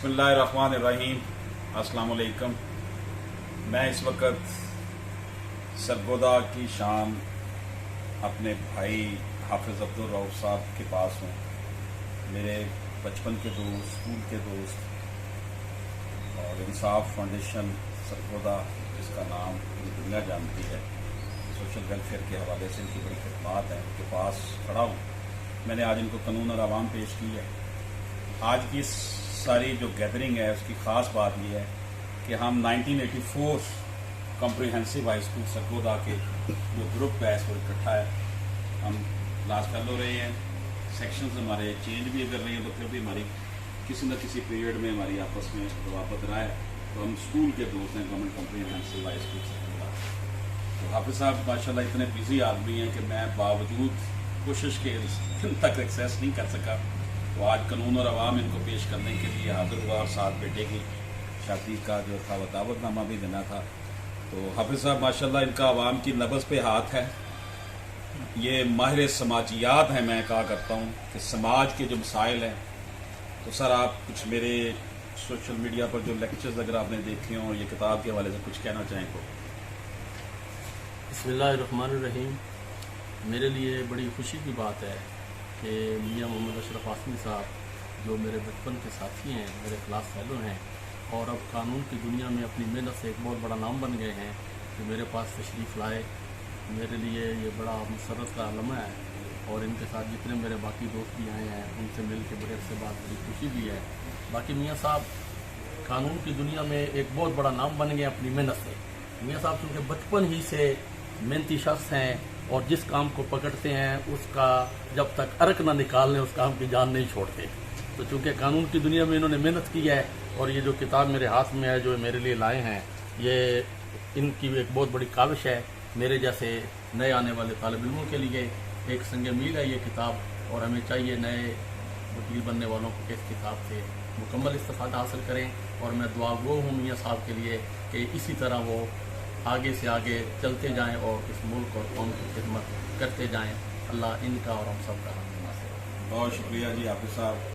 बिस्मिल्लाहिर्रहमानिर्रहीम। अस्सलाम वालेकुम। मैं इस वक्त सरगोदा की शाम अपने भाई हाफिज़ अब्दुल रऊफ साहब के पास हूँ। मेरे बचपन के दोस्त, स्कूल के दोस्त और इंसाफ फाउंडेशन सरगोदा, जिसका नाम पूरी दुनिया जानती है, सोशल वेलफेयर के हवाले से इनकी बड़ी खिदमात है, उनके पास खड़ा हूँ। मैंने आज इनको कानून और आवाम पेश की है। आज की सारी जो गैदरिंग है उसकी ख़ास बात यह है कि हम 1984 कॉम्प्रिहेंसिव हाई स्कूल सरगोदा के जो ग्रुप है इसको इकट्ठा है, हम क्लास कर लो रहे हैं। सेक्शंस हमारे चेंज भी अगर रहे हैं तो फिर भी हमारी किसी न किसी पीरियड में हमारी आपस में रवाबत रहा है। तो हम स्कूल के दोस्त हैं, government comprehensive high school Sargodha. तो हाफिज़ साहब माशाल्लाह इतने बिजी आदमी हैं कि मैं बावजूद कोशिश के इन तक एक्सेस नहीं कर सका। तो आज कानून और आवाम इनको पेश करने के लिए हाजिर हुआ और साथ बेटे की शादी का जो था वो दावतनामा भी देना था। तो हाफिज़ साहब माशाल्लाह इनका आवाम की नब्ज़ पे हाथ है। ये माहिर समाजियात हैं। मैं कहा करता हूँ कि समाज के जो मसाइल हैं, तो सर आप कुछ मेरे सोशल मीडिया पर जो लेक्चर्स अगर आपने देखे हों और ये किताब के हवाले से कुछ कहना चाहें तो। बिस्मिल्लाहिर्रहमानिर्रहीम। मेरे लिए बड़ी खुशी की बात है कि मियां मोहम्मद अशरफ आसमी साहब, जो मेरे बचपन के साथी हैं, मेरे क्लास फेलो हैं और अब कानून की दुनिया में अपनी मेहनत से एक बहुत बड़ा नाम बन गए हैं, कि मेरे पास तशरीफ़ लाए। मेरे लिए ये बड़ा मसरत का लम्हा है और इनके साथ जितने मेरे बाकी दोस्त भी आए हैं उनसे मिल के बड़े अरसे बाद बड़ी खुशी भी है। बाकी मियाँ साहब कानून की दुनिया में एक बहुत बड़ा नाम बन गए अपनी मेहनत से। मियाँ साहब चूँकि बचपन ही से मेहनती शख्स हैं और जिस काम को पकड़ते हैं उसका जब तक अर्क ना निकाल लें उस काम की जान नहीं छोड़ते। तो चूँकि कानून की दुनिया में इन्होंने मेहनत की है और ये जो किताब मेरे हाथ में है जो मेरे लिए लाए हैं, ये इनकी एक बहुत बड़ी काविश है। मेरे जैसे नए आने वाले तालिब इल्मों के लिए एक संग मील है ये किताब और हमें चाहिए नए वकील बनने वालों को इस किताब से मुकम्मल इस्तिफ़ादा हासिल करें। और मैं दुआगो हूँ मियाँ साहब के लिए कि इसी तरह वो आगे से आगे चलते जाएं और इस मुल्क और कौम की खिदमत करते जाएं। अल्लाह इनका और हम सब का रहनुमा से। बहुत शुक्रिया जी हाफिज़ साहब।